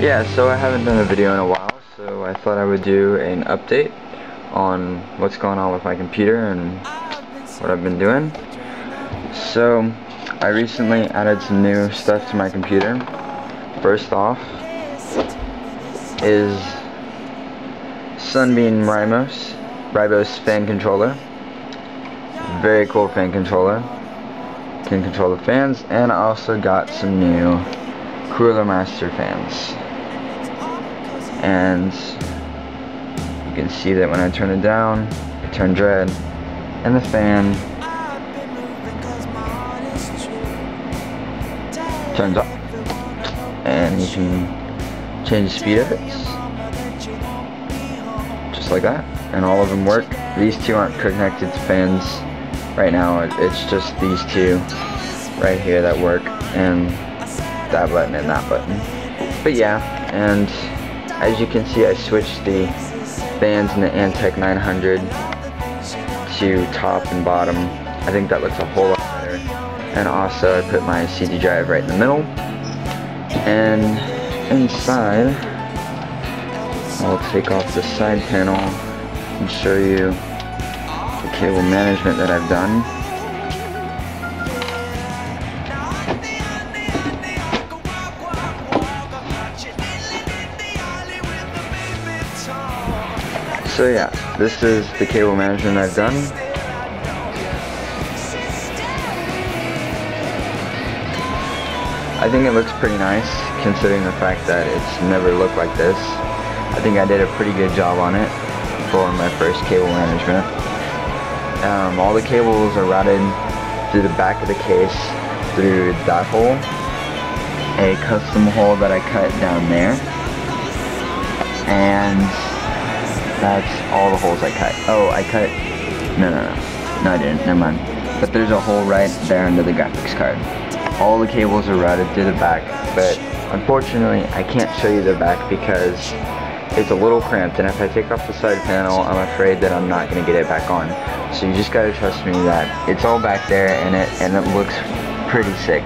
Yeah, so I haven't done a video in a while, so I thought I would do an update on what's going on with my computer and what I've been doing. So, I recently added some new stuff to my computer. First off is Sunbeam Ribos fan controller. Very cool fan controller. Can control the fans, and I also got some new Cooler Master fans. And you can see that when I turn it down, it turns red, and the fan turns up, and you can change the speed of it, just like that, and all of them work. These two aren't connected to fans right now, it's just these two right here that work, and that button and that button. But yeah, and as you can see, I switched the fans in the Antec 900 to top and bottom. I think that looks a whole lot better. And also I put my CD drive right in the middle. And inside, I'll take off the side panel and show you the cable management that I've done. So yeah, this is the cable management I've done. I think it looks pretty nice, considering the fact that it's never looked like this. I think I did a pretty good job on it for my first cable management. All the cables are routed through the back of the case, through that hole, a custom hole that I cut down there, and that's all the holes I cut. Oh, I cut, no I didn't, never mind. But there's a hole right there under the graphics card. All the cables are routed through the back, but unfortunately I can't show you the back because it's a little cramped, and if I take off the side panel, I'm afraid that I'm not going to get it back on. So you just gotta trust me that it's all back there, and it looks pretty sick.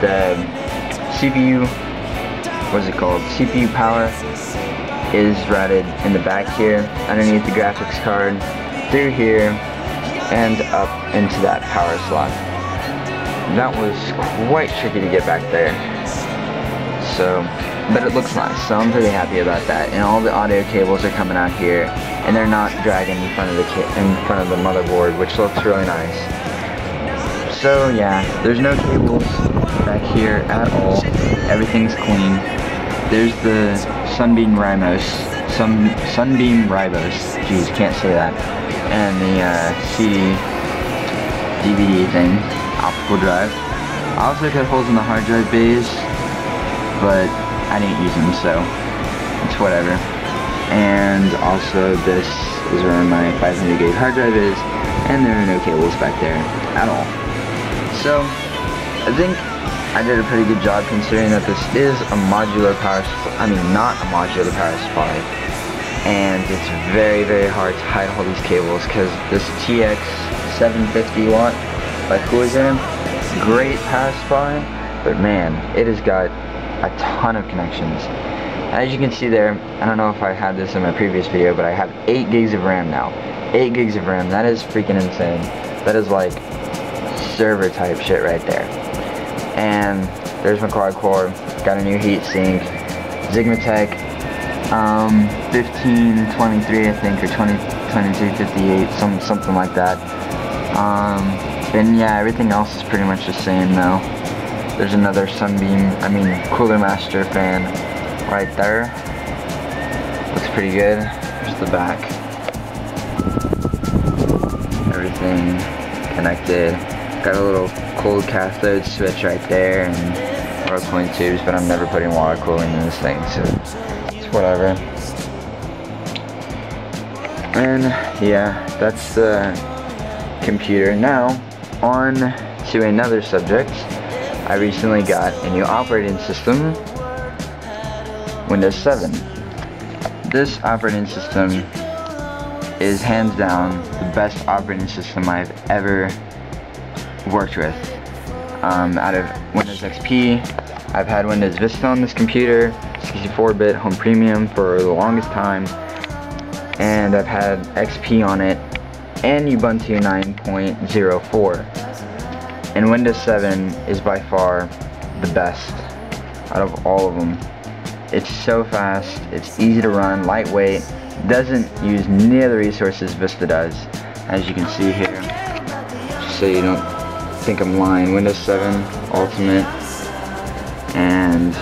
The CPU, what's it called? CPU power is routed in the back here, underneath the graphics card, through here, and up into that power slot. That was quite tricky to get back there. So, but it looks nice, so I'm pretty happy about that. And all the audio cables are coming out here, and they're not dragging in front of the motherboard, which looks really nice. So yeah, there's no cables back here at all. Everything's clean. There's the Sunbeam Ribos, jeez, can't say that, and the CD, DVD thing, optical drive. I also cut holes in the hard drive bays, but I didn't use them, so it's whatever. And also this is where my 500 gig hard drive is, and there are no cables back there at all. So I think I did a pretty good job, considering that this is a modular power supply. I mean, not a modular power supply, and it's very, very hard to hide all these cables, because this TX 750 watt by Cooler, great power supply, but man, it has got a ton of connections. As you can see there, I don't know if I had this in my previous video, but I have 8 gigs of RAM now. 8 gigs of RAM, that is freaking insane. That is like server type shit right there. And there's my quad core, got a new heat sink, Sigmatech 1523 I think, or 2358, something like that. And yeah, everything else is pretty much the same though. There's another Cooler Master fan right there. Looks pretty good. There's the back. Everything connected. Got a little cold cathode switch right there, and water cooling tubes, but I'm never putting water cooling in this thing, so it's whatever. And yeah, that's the computer. Now, on to another subject. I recently got a new operating system, Windows 7. This operating system is hands down the best operating system I've ever worked with. Out of Windows XP, I've had Windows Vista on this computer, 64-bit Home Premium for the longest time, and I've had XP on it, and Ubuntu 9.04. And Windows 7 is by far the best out of all of them. It's so fast, it's easy to run, lightweight, doesn't use near the resources Vista does, as you can see here. Just so you don't think I'm lying, Windows 7 Ultimate, and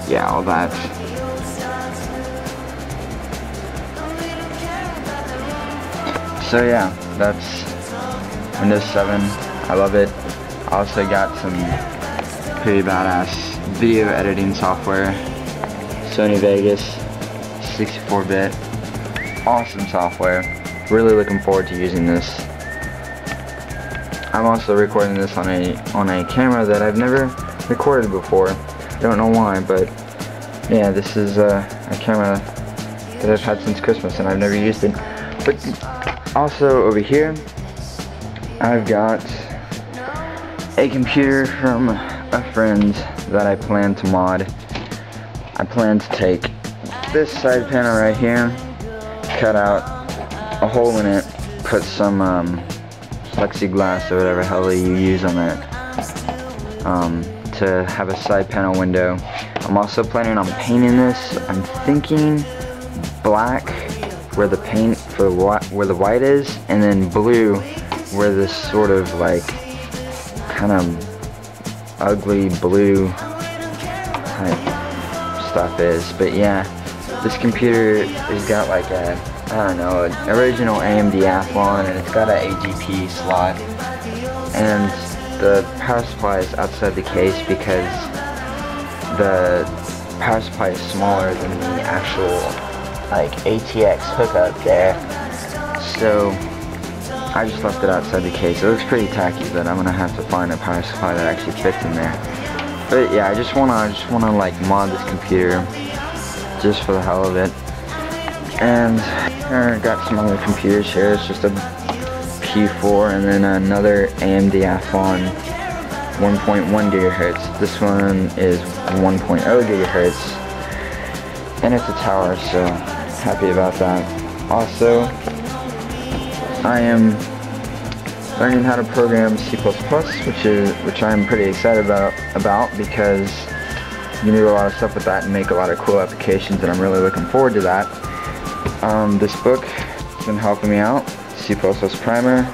yeah, all that. So yeah, that's Windows 7. I love it. I also got some pretty badass video editing software. Sony Vegas, 64-bit. Awesome software. Really looking forward to using this. I'm also recording this on a camera that I've never recorded before. Don't know why, but yeah, this is a camera that I've had since Christmas and I've never used it. But also over here, I've got a computer from a friend that I plan to mod. I plan to take this side panel right here, cut out a hole in it, put some plexiglass or whatever hell you use on that, to have a side panel window. I'm also planning on painting this. I'm thinking black where the paint for where the white is, and then blue where this sort of like kind of ugly blue type stuff is. But yeah, this computer has got like a, I don't know, an original AMD Athlon, and it's got an AGP slot, and the power supply is outside the case because the power supply is smaller than the actual like ATX hookup there, so I just left it outside the case. It looks pretty tacky, but I'm gonna have to find a power supply that actually fits in there. But yeah, I just wanna like mod this computer just for the hell of it. And I got some other computers here. It's just a P4 and then another AMD Athlon 1.1 gigahertz. This one is 1.0 gigahertz, and it's a tower, so happy about that. Also, I am learning how to program C++, which I'm pretty excited about because you can do a lot of stuff with that and make a lot of cool applications, and I'm really looking forward to that. This book has been helping me out, C++ Primer,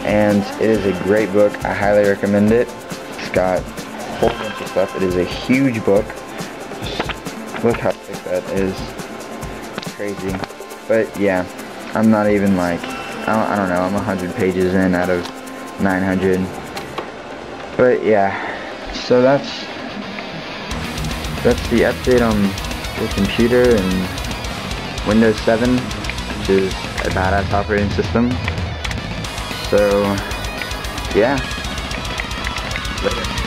and it is a great book. I highly recommend it. It's got a whole bunch of stuff. It is a huge book. Just look how thick that is. It's crazy. But yeah, I'm not even like, I don't know, I'm 100 pages in out of 900. But yeah, so that's the update on the computer and Windows 7, which is a badass operating system. So yeah, later.